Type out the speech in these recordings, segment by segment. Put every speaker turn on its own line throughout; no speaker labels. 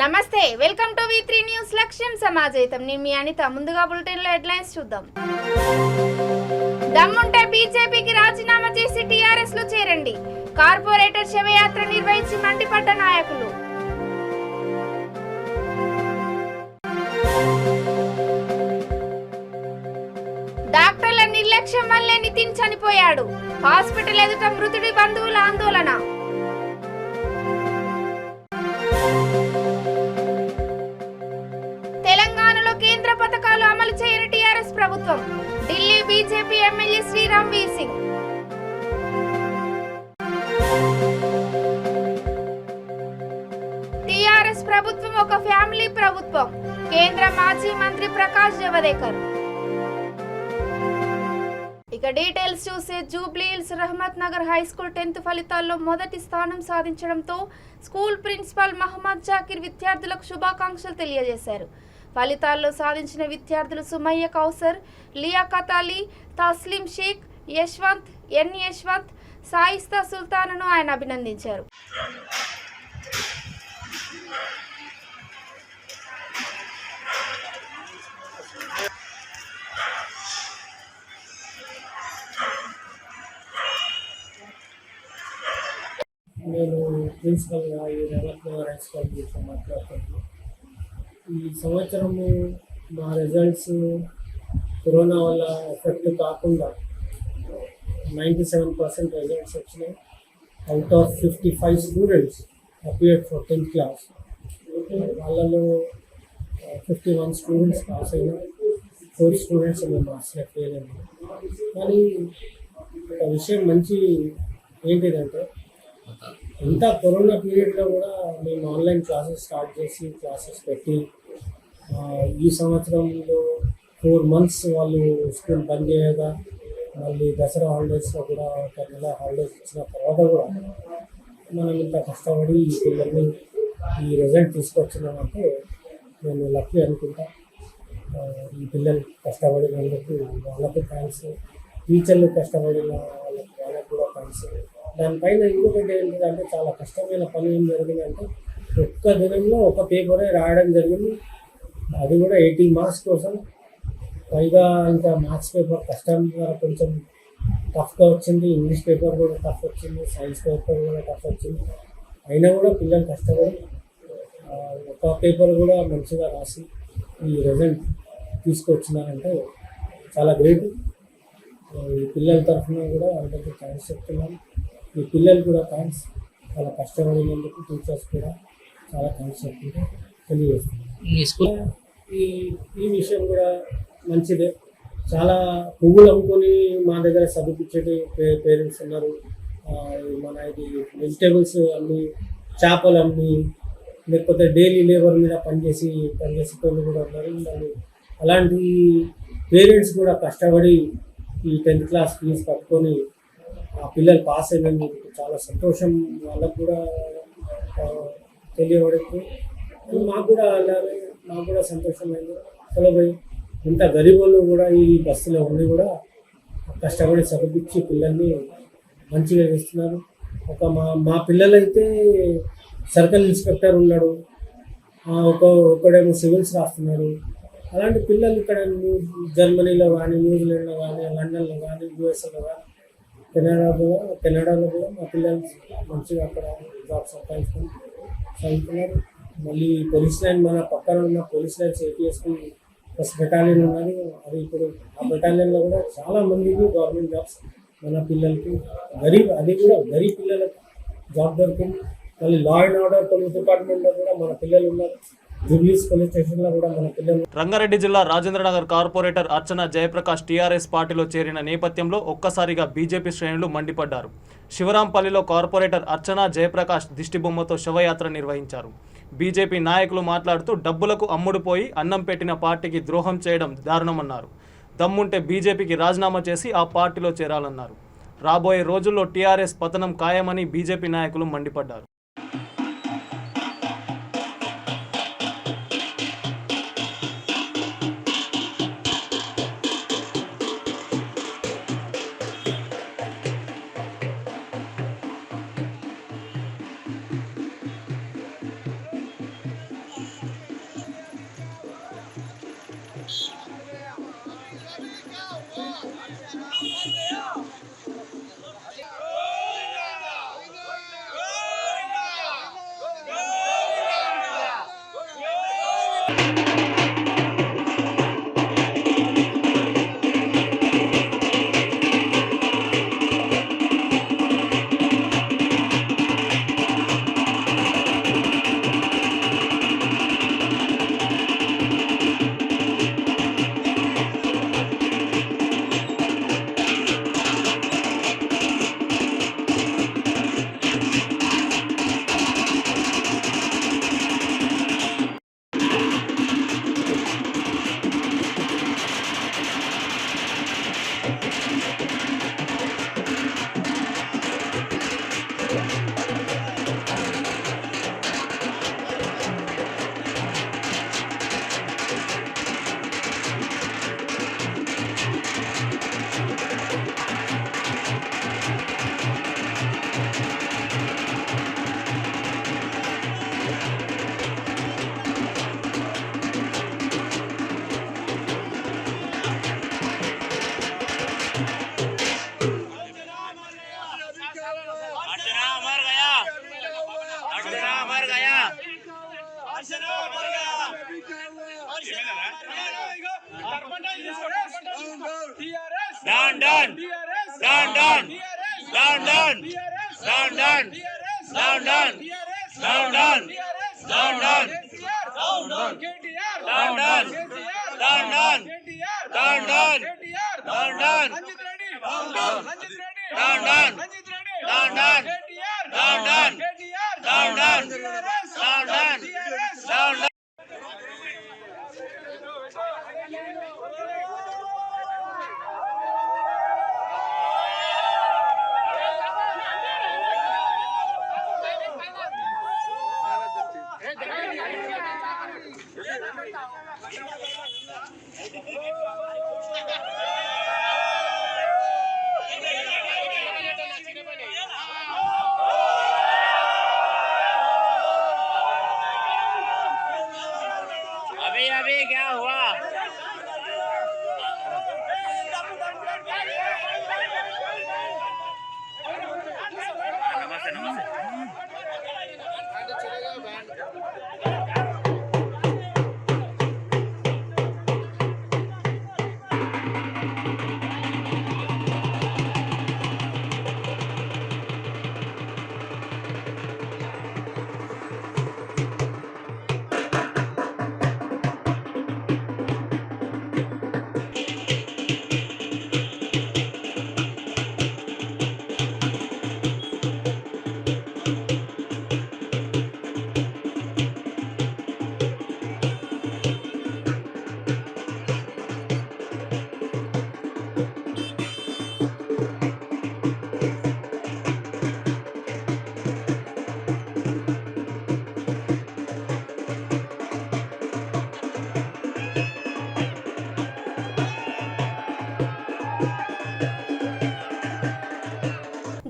నమస్తే, welcome to V3 news. లక్ష్యం సమాజైతం. నేను మీ అనిత. ముందుగా బులెటిన్ లో హెడ్లైన్స్ చూద్దాం. దమ్ముంటే బీజేపీకి రాజీనామా చేసి టీఆర్ఎస్ లో చేరండి. కార్పొరేటర్ శవయాత్ర నిర్వహించి మండిపడ్డ నాయకులు. డాక్టర్ల నిర్లక్ష్యం వల్లే నితిన్ చనిపోయాడు. హాస్పిటల్ ఎదుట మృతుడి బంధువుల ఆందోళన. తెలంగాణలో కేంద్ర పథకాలు అమలు చేయని టీఆర్ఎస్ ప్రభుత్వం. ఢిల్లీ బీజేపీ ఎమ్మెల్యే శ్రీరామ్ వీర్ సింగ్. టీఆర్ఎస్ ప్రభుత్వం ఒక ఫ్యామిలీ ప్రభుత్వం. కేంద్ర మాజీ మంత్రి ప్రకాష్ జవదేకర్. ఇక డీటెయిల్స్ చూసే Jubilee hills Rahmat Nagar high school 10th ఫలితాల్లో మొదటి స్థానం సాధించడంతో స్కూల్ ప్రిన్సిపల్ మహమ్మద్ జాకిర్ విద్యార్థులకు శుభాకాంక్షలు తెలియజేశారు. ఫలితాల్లో సాధించిన విద్యార్థులు సుమయ్య కౌసర్, లియాఖత్ అలీ, తస్లీం షేక్, యశ్వంత్, యశ్వంత్, సాయిస్తా సుల్తాన్ను ఆయన అభినందించారు.
నేను ప్రిన్సిపల్గా ఈ రహమత్ నగర్ హై స్కూల్ గురించి మాట్లాడుతున్నాను. ఈ సంవత్సరము మా రిజల్ట్స్ కరోనా వల్ల ఎఫెక్ట్ కాకుండా 97% రిజల్ట్స్ వచ్చినాయి. Out of 55 students appeared for 10th class. వాళ్ళలో 51 స్టూడెంట్స్ పాస్ అయినా 4 స్టూడెంట్స్ మేము మార్క్స్లో ఫెయిల్ అయినాం. కానీ ఒక విషయం మంచి ఏంటిదంటే ఇంత కరోనా పీరియడ్లో కూడా మేము ఆన్లైన్ క్లాసెస్ స్టార్ట్ చేసి క్లాసెస్ పెట్టి ఈ సంవత్సరంలో 4 months వాళ్ళు స్కూల్ బంద్ చేయగా మళ్ళీ దసరా హాలిడేస్లో కూడా ఒక నెల హాలిడేస్ ఇచ్చిన తర్వాత కూడా మనం ఇంత కష్టపడి ఈ పిల్లల్ని ఈ రిజల్ట్ తీసుకొచ్చినామంటే నేను లక్కీ అనుకుంటా. ఈ పిల్లలు కష్టపడినందుకు వాళ్ళకు థ్యాంక్స్, టీచర్లు కష్టపడిన వాళ్ళకు కూడా థ్యాంక్స్. దానిపైన ఇంకొకటి ఏంటంటే చాలా కష్టమైన పని ఏం జరిగిందంటే ఒక్క దినంలో ఒక పేపరే రాయడం జరిగింది. అది కూడా 80 మార్క్స్ కోసం. పైగా ఇంకా మ్యాథ్స్ పేపర్ కష్టం ద్వారా కొంచెం టఫ్గా వచ్చింది, ఇంగ్లీష్ పేపర్ కూడా టఫ్ వచ్చింది, సైన్స్ పేపర్ కూడా టఫ్ వచ్చింది. అయినా కూడా పిల్లలు కష్టపడి ఒక పేపర్ కూడా మంచిగా రాసి ఈ రిజల్ట్ తీసుకొచ్చినారంటే చాలా గ్రేట్. ఈ పిల్లల తరఫున కూడా అందరికీ థ్యాంక్స్ చెప్తున్నాను. ఈ పిల్లలు కూడా థ్యాంక్స్, చాలా కష్టపడినందుకు టీచర్స్ కూడా చాలా థ్యాంక్స్ చెప్తుంటే తెలియజేస్తున్నాను. ఈ విషయం కూడా మంచిదే. చాలా పువ్వులు అమ్ముకొని మా దగ్గర చదివించేటి పేరెంట్స్ ఉన్నారు. మన ఇది వెజిటేబుల్స్ అమ్మి, చేపలు అమ్మి, లేకపోతే డైలీ లేబర్ మీద పనిచేసే వాళ్ళు కూడా ఉన్నారు. అలాంటి పేరెంట్స్ కూడా కష్టపడి ఈ 10th క్లాస్ ఫీజు కట్టుకొని ఆ పిల్లలు పాస్ అయినందుకు చాలా సంతోషం. వాళ్ళకు కూడా తెలియబడుతుంది. మాకు కూడా అలాగే మాకు కూడా సంతోషమైంది. అసలు ఇంత గరీబ్ వాళ్ళు కూడా ఈ బస్సులో ఉండి కూడా కష్టపడి చదివించి పిల్లల్ని మంచిగా చేస్తున్నారు. మా పిల్లలైతే సర్కిల్ ఇన్స్పెక్టర్ ఉన్నాడు, ఒకడేమో సివిల్స్ రాస్తున్నాడు. అలాంటి పిల్లలు ఇక్కడ జర్మనీలో కానీ, న్యూజిలాండ్లో కానీ, లండన్లో కానీ, యూఎస్ఏలో కానీ, కెనడాలో కూడా మా పిల్లలు మంచిగా అక్కడ జాబ్స్ సంపాదించుకొని చదువుతున్నారు. మళ్ళీ పోలీస్ లైన్, మన పక్కన ఉన్న police lines APSP plus battalion ఉన్నది. అది ఇప్పుడు ఆ బెటాలియన్లో కూడా చాలా మందికి గవర్నమెంట్ జాబ్స్ మన పిల్లలకి అది కూడా గరీబ్ పిల్లలకు జాబ్ దొరికింది. మళ్ళీ లా అండ్ ఆర్డర్ పోలీస్ డిపార్ట్మెంట్లో కూడా మన పిల్లలు ఉన్నారు. జూబ్లీస్ పోలీస్ స్టేషన్లో కూడా మన పిల్లలు.
రంగారెడ్డి జిల్లా రాజేంద్రనగర్ కార్పొరేటర్ అర్చన జయప్రకాష్ టీఆర్ఎస్ పార్టీలో చేరిన నేపథ్యంలో ఒక్కసారిగా బీజేపీ శ్రేణులు మండిపడ్డారు. శివరాంపల్లిలో కార్పొరేటర్ అర్చన జయప్రకాష్ దిష్టిబొమ్మతో శవయాత్ర నిర్వహించారు. బీజేపీ నాయకులు మాట్లాడుతూ డబ్బులకు అమ్ముడుపోయి అన్నం పెట్టిన పార్టీకి ద్రోహం చేయడం దారుణమన్నారు. దమ్ముంటే బీజేపీకి రాజీనామా చేసి ఆ పార్టీలో చేరాలన్నారు. రాబోయే రోజుల్లో టీఆర్ఎస్ పతనం ఖాయమని బీజేపీ నాయకులు మండిపడ్డారు.
अभी क्या हुआ? नमस्ते नमस्ते।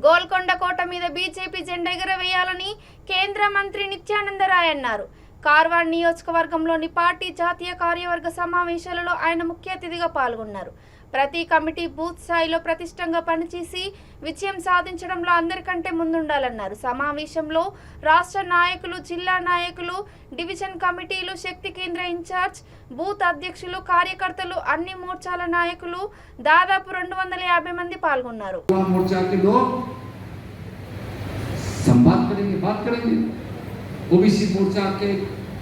గోల్కొండ కోట మీద బీజేపీ జెండా ఎగరవేయాలని కేంద్ర మంత్రి నిత్యానంద రాయ్ అన్నారు. కార్వాన్ నియోజకవర్గంలోని పార్టీ జాతీయ కార్యవర్గ సమావేశాలలో ఆయన ముఖ్య అతిథిగా పాల్గొన్నారు. ప్రతి కమిటీ బూత్ స్థాయిలో ప్రతిష్టంగా పనిచేసి విజయం సాధించడంలో అందరికంటే ముందుండాలన్నారు. సమావేశంలో రాష్ట్ర నాయకులు, జిల్లా నాయకులు, డివిజన్ కమిటీలు, శక్తి కేంద్ర ఇన్ఛార్జ్, బూత్ అధ్యక్షులు, కార్యకర్తలు, అన్ని మోర్చాల నాయకులు దాదాపు 250 మంది పాల్గొన్నారు.
बात करेंगे ओबीसी मोर्चा के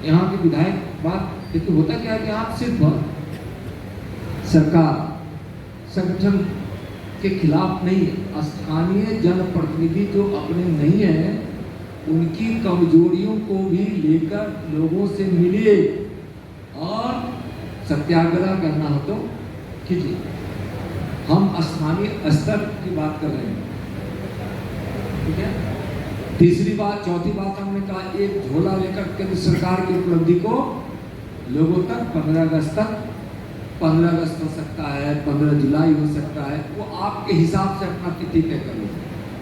यहाँ के विधायक बात, लेकिन होता क्या है कि आप सिर्फ सरकार संगठन के खिलाफ नहीं है, स्थानीय जनप्रतिनिधि जो अपने नहीं है उनकी कमजोरियों को भी लेकर लोगों से मिलिए और सत्याग्रह करना हो तो कीजिए। हम स्थानीय स्तर की बात कर रहे हैं, ठीक है। तीसरी बात, चौथी बात हमने कहा, एक झोला लेकर केंद्र सरकार की उपलब्धि को लोगों तक 15 अगस्त तक, 15 अगस्त हो सकता है, 15 जुलाई हो सकता है, वो आपके हिसाब से अपना तिथि तय कर लो।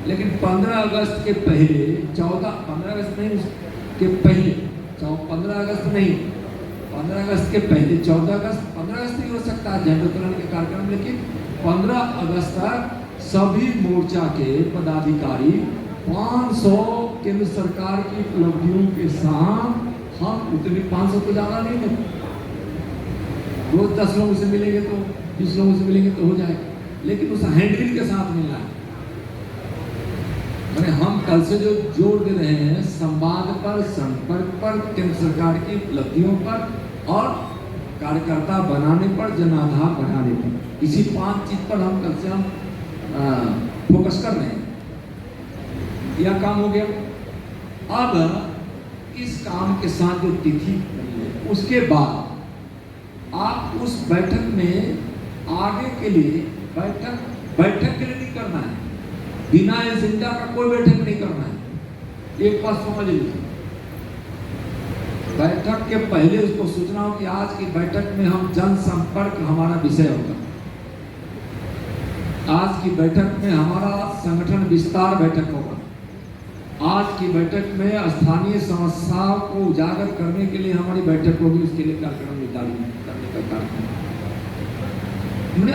लेकिन 15 अगस्त के पहले 15 अगस्त नहीं के पहले 15 अगस्त नहीं, 15 अगस्त के पहले 14 अगस्त, 15 अगस्त नहीं हो सकता है झंडोत्तोलन के कार्यक्रम, लेकिन 15 अगस्त तक सभी मोर्चा के पदाधिकारी 500 केंद्र सरकार की उपलब्धियों के साथ हम उतने 500 तो ज़्यादा नहीं है, रोज 10 लोगों से मिलेंगे तो 20 लोगों से मिलेंगे तो हो जाएगा, लेकिन उस हैंडल के साथ मिलना है। मैंने हम कल से जो जोर दे रहे हैं संवाद पर, संपर्क पर, केंद्र सरकार की उपलब्धियों पर और कार्यकर्ता बनाने पर, जनाधार बढ़ाने पर, इसी 5 चीज पर हम कल से फोकस कर रहे हैं। यह काम हो गया। अब इस काम के साथ जो तिथि उसके बाद आप उस बैठक में आगे के लिए बैठक के लिए नहीं करना है, बिना एजेंडा का कोई बैठक नहीं करना है। एक बात समझ लीजिए, बैठक के पहले उसको सूचना हो कि आज की बैठक में हम जनसंपर्क हमारा विषय होगा, आज की बैठक में हमारा संगठन विस्तार बैठक होगा, आज की बैठक में स्थानीय समस्याओं को उजागर करने के लिए हमारी बैठक होगी, उसके लिए कार्यक्रम निर्धारित करने का कार्यक्रम।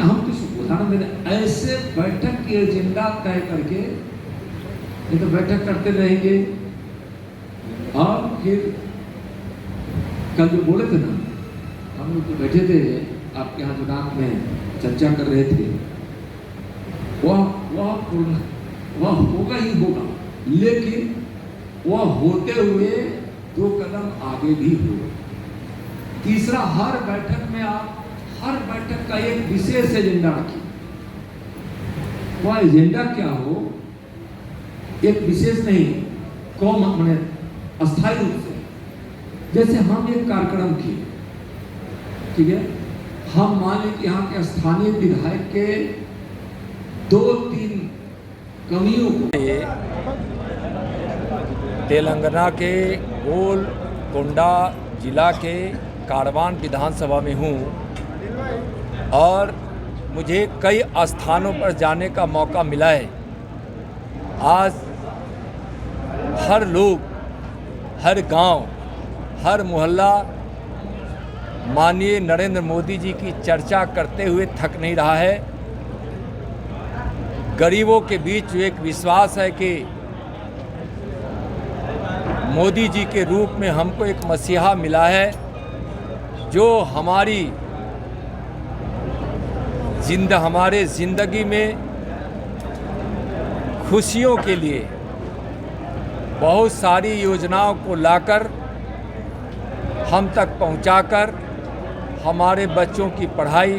हम कुछ उदाहरण दे रहे, ऐसे बैठक की एजेंडा तय करके ये तो बैठक करते रहेंगे। और फिर कल जो बोले थे ना, हम लोग तो बैठे थे आपके यहाँ चुनाव में चर्चा कर रहे थे, वह होगा ही होगा, लेकिन वह होते हुए 2 कदम आगे भी हो। तीसरा, हर बैठक में आप हर बैठक का एक विशेष एजेंडा रखिए। वह एजेंडा क्या हो, एक विशेष नहीं, कौन मैंने अस्थायी रूप से, जैसे हम एक कार्यक्रम किए, ठीक है, हम मान लें कि यहाँ के स्थानीय विधायक के 2-3 कमियों को,
तेलंगाना के गोलकोंडा जिला के कारवान विधानसभा में हूँ और मुझे कई स्थानों पर जाने का मौका मिला है। आज हर लोग, हर गांव, हर मोहल्ला माननीय नरेंद्र मोदी जी की चर्चा करते हुए थक नहीं रहा है। गरीबों के बीच एक विश्वास है कि मोदी जी के रूप में हमको एक मसीहा मिला है जो हमारे ज़िंदगी में खुशियों के लिए बहुत सारी योजनाओं को लाकर हम तक पहुंचाकर हमारे बच्चों की पढ़ाई,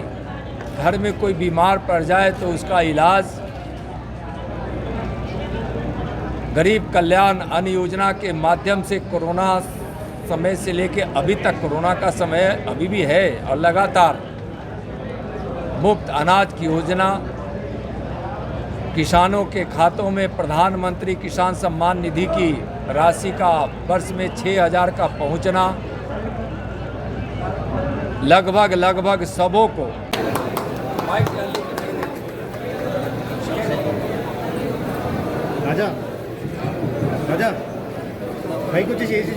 घर में कोई बीमार पड़ जाए तो उसका इलाज, गरीब कल्याण अन्न योजना के माध्यम से कोरोना समय से लेके अभी तक, कोरोना का समय अभी भी है और लगातार मुफ्त अनाज की योजना, किसानों के खातों में प्रधानमंत्री किसान सम्मान निधि की राशि का वर्ष में 6,000 का पहुंचना, लगभग सबों को
राजा भाई कुछ చేసి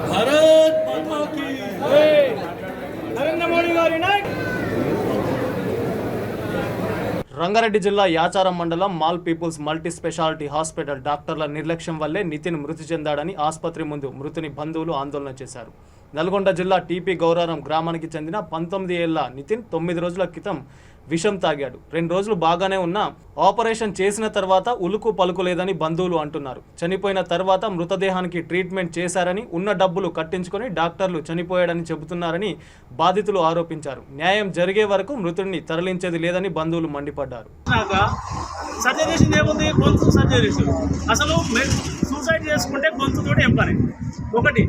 भारत माता की जय, नरेंद्र मोदी गारी नायक।
రంగారెడ్డి జిల్లా యాచారం మండలం Mal people's multi speciality hospital డాక్టర్ల నిర్లక్ష్యం వల్లే నితిన్ మృతి చెందాడని ఆసుపత్రి ముందు మృతుని బంధువులు ఆందోళన చేశారు. నల్గొండ జిల్లా టీపీ గౌరారం గ్రామానికి చెందిన 19 ఏళ్ల నితిన్ 9 రోజుల క్రితం విషం తాగాడు. 2 రోజులు బాగానే ఉన్నా ఆపరేషన్ చేసిన తర్వాత ఉలుకు పలుకులేదని బంధువులు అంటున్నారు. చనిపోయిన తర్వాత మృతదేహానికి ట్రీట్మెంట్ చేశారని, ఉన్న డబ్బులు కట్టించుకొని డాక్టర్లు చనిపోయాడని చెబుతున్నారని బాధితులు ఆరోపించారు. న్యాయం జరిగే వరకు మృతుడిని తరలించేది లేదని బంధువులు మండిపడ్డారు.
సర్జరీ చేసింది ఏముంది, గొంతు సర్జరీ. అసలు సూసైడ్ చేసుకుంటే గొంతుతోటి ఏం పని? ఒకటి,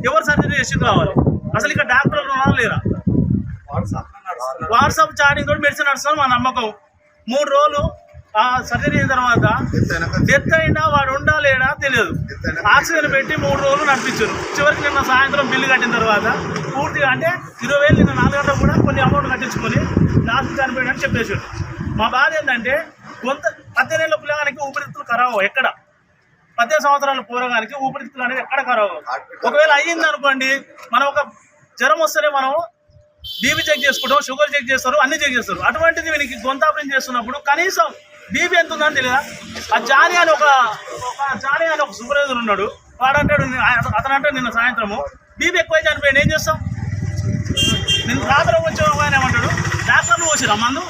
ఎవరు సర్జరీ చేసి కావాలి? అసలు ఇక్కడ డాక్టర్లు ఉన్నారా లేరా? వాట్సాప్ చాటింగ్ తోటి మెడిసిన్ నడుస్తుంది మా నమ్మకం. 3 రోజులు సర్జరీ అయిన తర్వాత డెత్ అయినా వాడు ఉండా లేడా తెలియదు. ఆక్సిజన్ పెట్టి 3 రోజులు నడిపించారు. చివరికి నిన్న సాయంత్రం బిల్లు కట్టిన తర్వాత పూర్తిగా అంటే 20,000 నిన్న 4 గంటలకు కూడా కొన్ని అమౌంట్ కట్టించుకొని లాస్ట్ చనిపోయాడని చెప్పేసాడు. మా బాధ ఏంటంటే 18 ఏళ్ళ పిల్లగానికి ఊపిరితిత్తులు ఖరాబు. ఎక్కడ 18 సంవత్సరాల పోరగానికి ఊపిరితిత్తులు అనేది ఎక్కడ ఖరాబు? ఒకవేళ అయ్యింది అనుకోండి, మనం ఒక జ్వరం వస్తేనే మనం బీపీ చెక్ చేసుకుంటాం, షుగర్ చెక్ చేస్తారు, అన్ని చెక్ చేస్తారు. అటువంటిది వీనికి గొంతు ఆపరేషన్ చేస్తున్నప్పుడు కనీసం బీపీ ఎంత ఉందని తెలియదా? ఆ జానీ అని ఒక సూపర్వైజర్ ఉన్నాడు. వాడు అంటాడు అతను అంటాడు నిన్న సాయంత్రము బీపీ ఎక్కువ చనిపోయాడు, ఏం చేస్తాం? నిన్ను రాత్రి వచ్చి ఒక ఆయన ఏమంటాడు, డాక్టర్లు పోసిరా మందు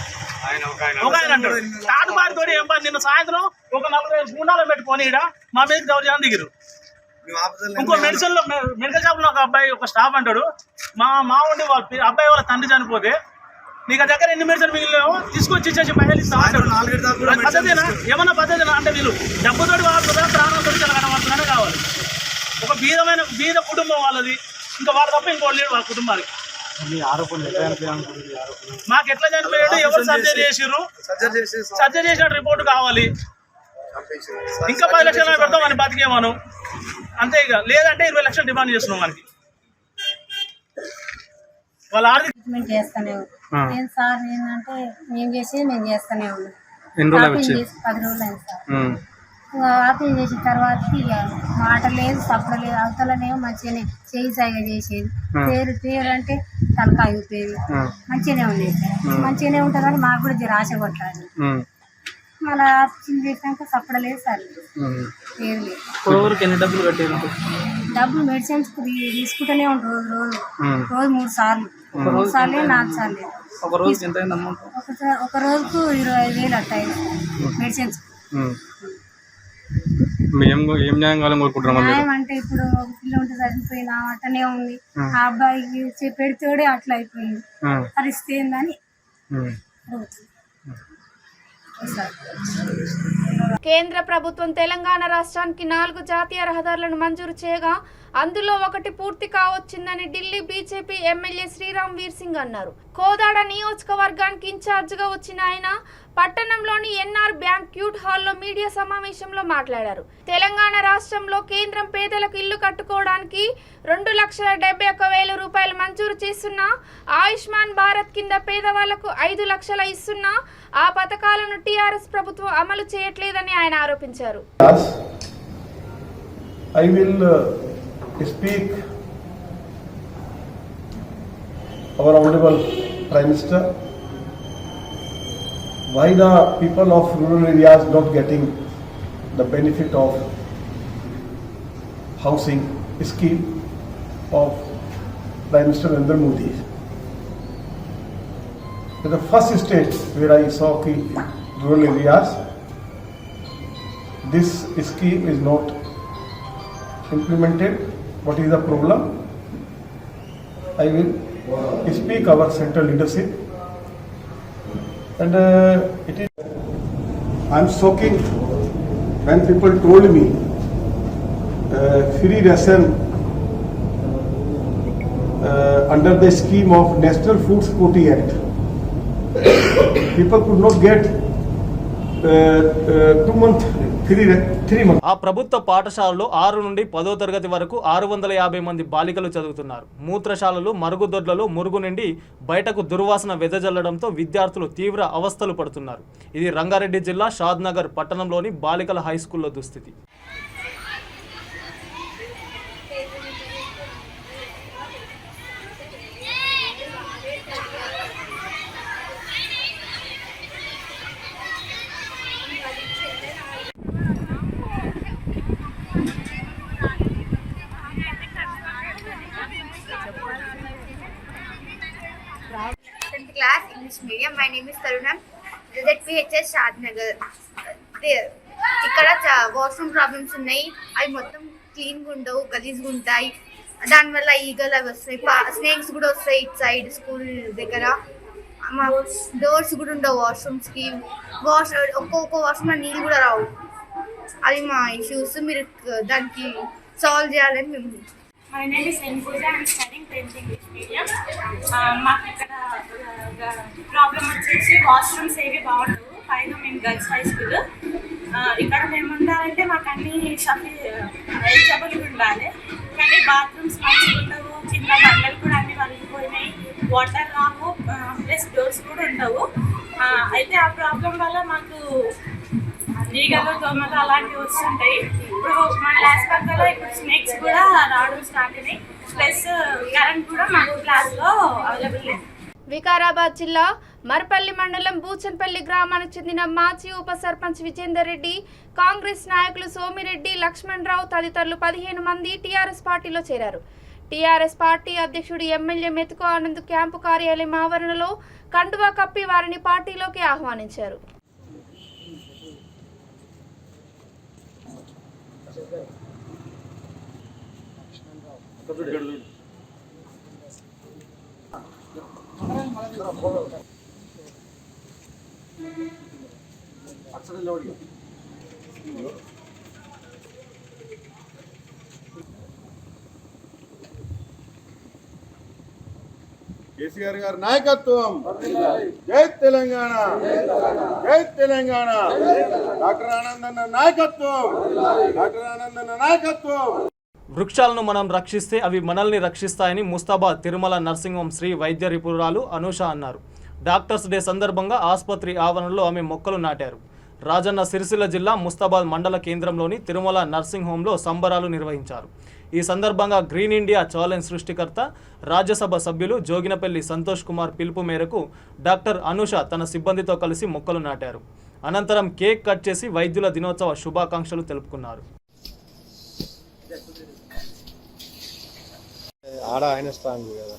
ఒక ఆయన అంటాడు. తాటు బారితో ఏం పని, నిన్న సాయంత్రం ఒక 4-5 గుండాలు పెట్టుకొని ఈడ మా మీదకి దౌర్జన్యం దిగిరు. ఇంకో మెడికల్ షాప్ లో ఒక అబ్బాయి ఒక స్టాఫ్ అంటాడు, మా ఉండి వాళ్ళ అబ్బాయి వాళ్ళ తండ్రి చనిపోతే నీకు దగ్గర ఎన్ని మెడిసిన్ మిగిలినాయో తీసుకొచ్చి ఇచ్చేసి మహిళలు ఇస్తాం అంటాడు. పద్ధతేనా? ఏమన్నా పద్ధతేనా? అంటే వీళ్ళు డబ్బుతోటి వాడుతుందా ప్రాణంతో కనబడుతున్నానే కావాలి. ఒక బీద కుటుంబం వాళ్ళది, ఇంకా వాళ్ళ తప్ప ఇంకోటి లేడు వాళ్ళ కుటుంబానికి. మాకు ఎట్లా చనిపోయాడు, ఎవరు సర్జరీ చేసిర్రు, సర్జరీ చేసిన రిపోర్ట్ కావాలి. ఇంకా 10 లక్షలు పెడతాం అని బతికేమాను అంతే. ఇక లేదంటే 20 లక్షలు డిమాండ్ చేస్తున్నాం మనకి. వాళ్ళ ఆర్థిక
ట్రీట్మెంట్ చేస్తానే నేను సార్ ఏంటంటే మేము చేస్తానే ఉన్నాం. 10 రోజులు అయింది సార్. ఆపరేషన్ చేసిన తర్వాత ఇక మాట లేదు, సప్పుడు లేదు. అవతలనేమో మంచిగానే చేయి సాయిగా చేసేది. పేరు అంటే తలకాయ ఊపేది. మంచిగానే ఉండేది సార్. మంచిగానే ఉంటుందని మాకు కూడా జర ఆశ కొట్టాలి. మళ్ళీ ఆపరేషన్ చేసినాక సప్పుడు లేదు సార్. పేరు లేదు.
ఎన్ని డబ్బులు కట్టారు?
డబ్బులు మెడిసిన్స్ తీసుకుంటూనే ఉంటారు రోజు 3 సార్లు, 3 సార్లు 4 సార్లు.
ఒక రోజుకి ఎంత అయింది అమౌంట్?
ఒక రోజుకు 25,000 అట్టాయి మెడిసిన్స్.
ఏం న్యాయం కావాలని కోరుకుంటున్నాం?
న్యాయం అంటే ఇప్పుడు ఒక పిల్ల ఉంటే చనిపోయిన అట్టనే ఉంది. ఆ అబ్బాయికి పెడితేడే అట్లా అయిపోయింది. పరిస్థితి ఏందని అడుగుతుంది.
కేంద్ర ప్రభుత్వం తెలంగాణ రాష్ట్రానికి 4 జాతీయ రహదారులను మంజూరు చేయగా అందులో ఒకటి పూర్తి కావచ్చిందని ఢిల్లీ బీజేపీ ఎమ్మెల్యే శ్రీరామ్ వీర్ సింగ్ అన్నారు. కోదాడ నియోజకవర్గానికి ఇన్ఛార్జిగా వచ్చిన ఆయన పట్టణంలోని ఎన్ఆర్ బ్యాంక్ క్యూట్ హాల్లో మీడియా సమావేశంలో మాట్లాడారు. తెలంగాణ రాష్ట్రంలో కేంద్రం పేదలకు ఇల్లు కట్టుకోవడానికి 2,71,000 రూపాయలు మంజూరు చేస్తున్నా, ఆయుష్మాన్ భారత్ కింద పేదవాళ్లకు 5 లక్షల ఇస్తున్నా ఆ పథకాలను టీఆర్ఎస్ ప్రభుత్వం అమలు చేయట్లేదని ఆయన ఆరోపించారు.
I will speak our Honorable Prime Minister, why the people of rural areas not getting the benefit of housing scheme of Prime Minister Narendra Modi. In the first state where I saw rural areas, this scheme is not implemented. What is the problem? I will speak our central leadership, and it is. I am shocking when people told me free ration under the scheme of National Food Security Act. People could not get 2 months free. 3 months.
ఆ ప్రభుత్వ పాఠశాలలో 6 నుండి 10వ తరగతి వరకు 650 మంది బాలికలు చదువుతున్నారు. మూత్రశాలలు, మరుగుదొడ్లలో మురుగు నిండి బయటకు దుర్వాసన వెదజల్లడంతో విద్యార్థులు తీవ్ర అవస్థలు పడుతున్నారు. ఇది రంగారెడ్డి జిల్లా షాద్నగర్ పట్టణంలోని బాలికల హైస్కూల్లో దుస్థితి.
Class English medium. My name is Taruna. ZPHS Shadnagar. ఇక్కడ వాష్రూమ్ ప్రాబ్లమ్స్ ఉన్నాయి. అవి మొత్తం క్లీన్గా ఉండవు, గలీజ్గా ఉంటాయి. దానివల్ల ఈగలు అవి వస్తాయి, స్నేక్స్ కూడా వస్తాయి. ఇటు సైడ్ స్కూల్ దగ్గర మా డోర్స్ కూడా ఉండవు వాష్రూమ్స్కి. ఒక్కొక్క వాష్రూమ్లో నీళ్ళు కూడా రావు. అది మా ఇష్యూస్. మీరు దానికి సాల్వ్ చేయాలని మేము.
My name is Enpuja. I'm studying 10th English medium. మాకు ఇక్కడ ప్రాబ్లం వచ్చేసి వాష్రూమ్స్ ఏవి బాగుండవు. పైన మేము గర్ల్స్ హై స్కూల్. ఇక్కడ మేము ఉండాలంటే మాకు అన్ని ఎలిజిబుల్గా ఉండాలి, కానీ బాత్రూమ్స్ మంచిగా ఉండవు. కింద బండలు కూడా అన్ని వలిగిపోయినాయి, వాటర్ రావు, ప్లస్ డోర్స్ కూడా ఉండవు. అయితే ఆ ప్రాబ్లం వల్ల మాకు ఈగలు, దోమలు అలాంటివి వస్తుంటాయి. ఇప్పుడు మా క్లాస్ పక్కన ఇప్పుడు స్నేక్స్ కూడా రావడం స్టార్ట్ అయినాయి. ప్లస్ కరెంట్ కూడా మాకు క్లాస్లో అవైలబుల్ లేదు.
వికారాబాద్ జిల్లా మర్పల్లి మండలం బూచన్పల్లి గ్రామానికి చెందిన మాజీ ఉప సర్పంచ్ విజేందర్ రెడ్డి, కాంగ్రెస్ నాయకులు సోమిరెడ్డి, లక్ష్మణరావు తదితరులు 15 మంది టీఆర్ఎస్ పార్టీలో చేరారు. టీఆర్ఎస్ పార్టీ అధ్యక్షుడు ఎమ్మెల్యే మెతుకు ఆనంద్ క్యాంపు కార్యాలయం ఆవరణలో కండువా కప్పి వారిని పార్టీలోకి ఆహ్వానించారు.
కేసీఆర్ గారి నాయకత్వం, జై తెలంగాణ, జై తెలంగాణ. డాక్టర్ ఆనందన్న నాయకత్వం, డాక్టర్ ఆనందన్న నాయకత్వం.
వృక్షాలను మనం రక్షిస్తే అవి మనల్ని రక్షిస్తాయని ముస్తాబాద్ తిరుమల నర్సింగ్ హోం శ్రీ వైద్య నిపుణురాలు అనూష అన్నారు. డాక్టర్స్ డే సందర్భంగా ఆసుపత్రి ఆవరణలో ఆమె మొక్కలు నాటారు. రాజన్న సిరిసిల్ల జిల్లా ముస్తాబాద్ మండల కేంద్రంలోని తిరుమల నర్సింగ్ హోంలో సంబరాలు నిర్వహించారు. ఈ సందర్భంగా గ్రీన్ ఇండియా ఛాలెంజ్ సృష్టికర్త రాజ్యసభ సభ్యులు జోగినపల్లి సంతోష్ కుమార్ పిలుపు మేరకు డాక్టర్ అనూష తన సిబ్బందితో కలిసి మొక్కలు నాటారు. అనంతరం కేక్ కట్ చేసి వైద్యుల దినోత్సవ శుభాకాంక్షలు తెలుపుకున్నారు.
ఆడ ఆయన స్ట్రాంగ్ కదా.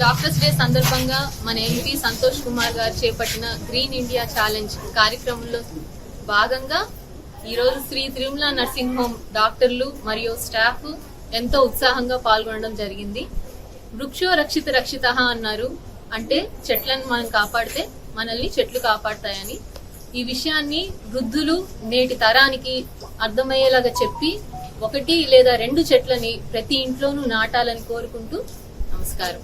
డాక్టర్స్ డే సందర్భంగా మన ఎంపీ సంతోష్ కుమార్ గారు చేపట్టిన గ్రీన్ ఇండియా ఛాలెంజ్ కార్యక్రమంలో భాగంగా ఈరోజు శ్రీ తిరుమల నర్సింగ్ హోమ్ డాక్టర్లు మరియు స్టాఫ్ ఎంతో ఉత్సాహంగా పాల్గొనడం జరిగింది. వృక్షో రక్షిత రక్షిత అన్నారు, అంటే చెట్లను మనం కాపాడితే మనల్ని చెట్లు కాపాడతాయని. ఈ విషయాన్ని వృద్ధులు నేటి తరానికి అర్థమయ్యేలాగా చెప్పి 1 లేదా 2 చెట్లని ప్రతి ఇంట్లోనూ నాటాలని కోరుకుంటూ నమస్కారం.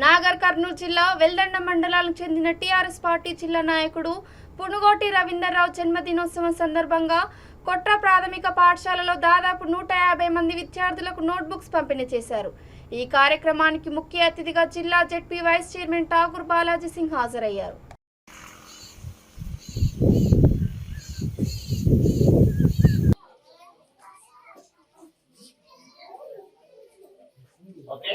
నాగర్ కర్నూలు జిల్లా వెల్దండ మండలానికి చెందిన టీఆర్ఎస్ పార్టీ జిల్లా నాయకుడు పునుగోటి రవీందర్రావు జన్మదినోత్సవం సందర్భంగా కొట్ర ప్రాథమిక పాఠశాలలో దాదాపు 150 మంది విద్యార్థులకు నోట్బుక్స్ పంపిణీ చేశారు. ఈ కార్యక్రమానికి ముఖ్య అతిథిగా జిల్లా ZP vice chairman Thakur Balaji Singh హాజరయ్యారు.
ఓకే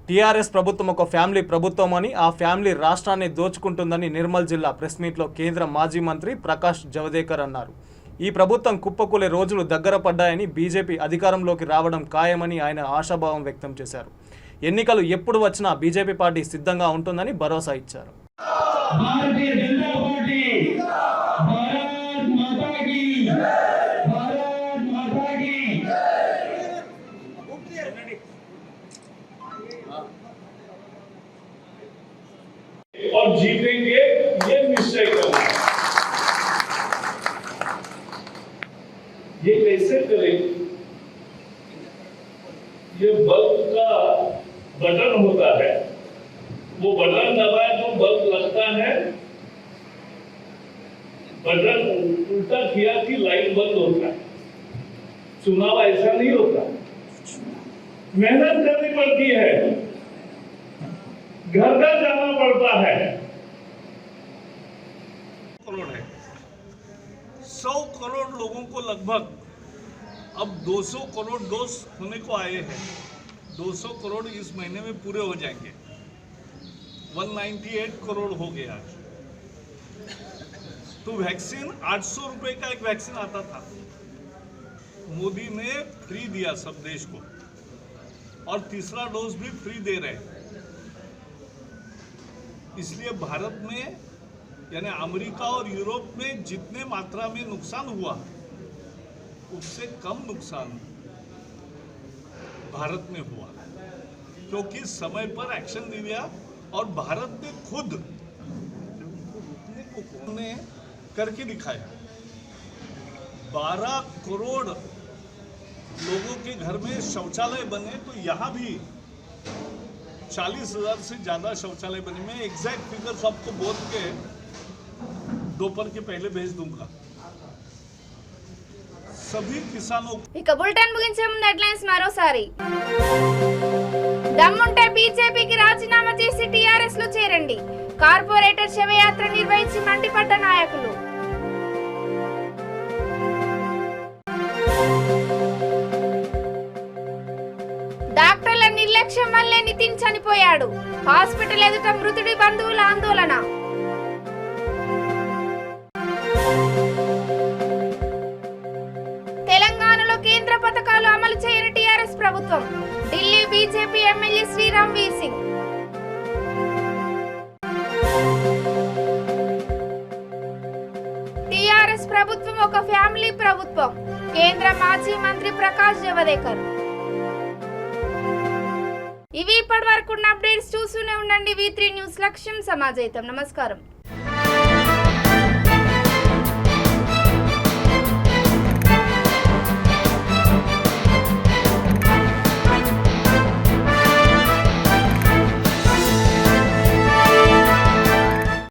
టీఆర్ఎస్ ప్రభుత్వం ఒక ఫ్యామిలీ ప్రభుత్వం అని, ఆ ఫ్యామిలీ రాష్ట్రాన్ని దోచుకుంటుందని నిర్మల్ జిల్లా ప్రెస్ మీట్లో కేంద్ర మాజీ మంత్రి ప్రకాష్ జవదేకర్ అన్నారు. ఈ ప్రభుత్వం కుప్పకూలే రోజులు దగ్గర పడ్డాయని, బీజేపీ అధికారంలోకి రావడం ఖాయమని ఆయన ఆశాభావం వ్యక్తం చేశారు. ఎన్నికలు ఎప్పుడు వచ్చినా బీజేపీ పార్టీ సిద్ధంగా ఉంటుందని భరోసా ఇచ్చారు.
और जीतेंगे ये निश्चय करना। ये कैसे करेंगे? ये बल्ब का बटन होता है, वो बटन दबाए तो बल्ब लगता है, बटन उल्टा किया कि लाइट बंद होता है। चुनाव ऐसा नहीं होता, मेहनत करनी पड़ती है, घर घर जाना पड़ता है। करोड़ है, 100 करोड़ लोगों को लगभग अब 200 करोड़ डोज होने को आए हैं। 200 करोड़ इस महीने में पूरे हो जाएंगे। 198 करोड़ हो गया। तो वैक्सीन 800 रुपए का एक वैक्सीन आता था, मोदी ने फ्री दिया सब देश को, और तीसरा डोज भी फ्री दे रहे हैं। इसलिए भारत में यानी अमेरिका और यूरोप में जितने मात्रा में नुकसान हुआ उससे कम नुकसान भारत में हुआ, क्योंकि समय पर एक्शन लिया और भारत ने खुद ने करके दिखाया। 12 करोड़ लोगों के घर में शौचालय बने, तो यहाँ भी 40,000 से ज्यादा शौचालय बने। मैं एग्जैक्ट फिगर्स आपको बोल के दोपहर के पहले भेज दूंगा। सभी किसानों
ఇక బులెటిన్ ముగించే ముందు హెడ్లైన్స్ మరోసారి. దమ్ముంటే బీజేపీకి రాజీనామా చేసి టీఆర్ఎస్ లో చేరండి. కార్పొరేటర్ శవయాత్ర నిర్వహించి మండిపడ్డ నాయకులు. డాక్టర్ల నిర్లక్ష్యం వల్లే నితిన్ చనిపోయాడు. హాస్పిటల్ ఎదుట మృతుడి బంధువుల ఆందోళన. తెలంగాణలో కేంద్ర పథకాలు అమలు చేయని టీఆర్ఎస్ ప్రభుత్వం. ఢిల్లీ బీజేపీ ఎమ్మెల్యే శ్రీరామ్ వీర్ సింగ్. టీఆర్ఎస్ ప్రభుత్వం ఒక ఫ్యామిలీ ప్రభుత్వం. కేంద్ర మాజీ మంత్రి ప్రకాష్ జవదేకర్. ఇవి ఇప్పటి వరకు ఉన్న అప్డేట్స్. చూస్తూనే ఉండండి V3 న్యూస్. లక్ష్యం సమాజహితం. నమస్కారం.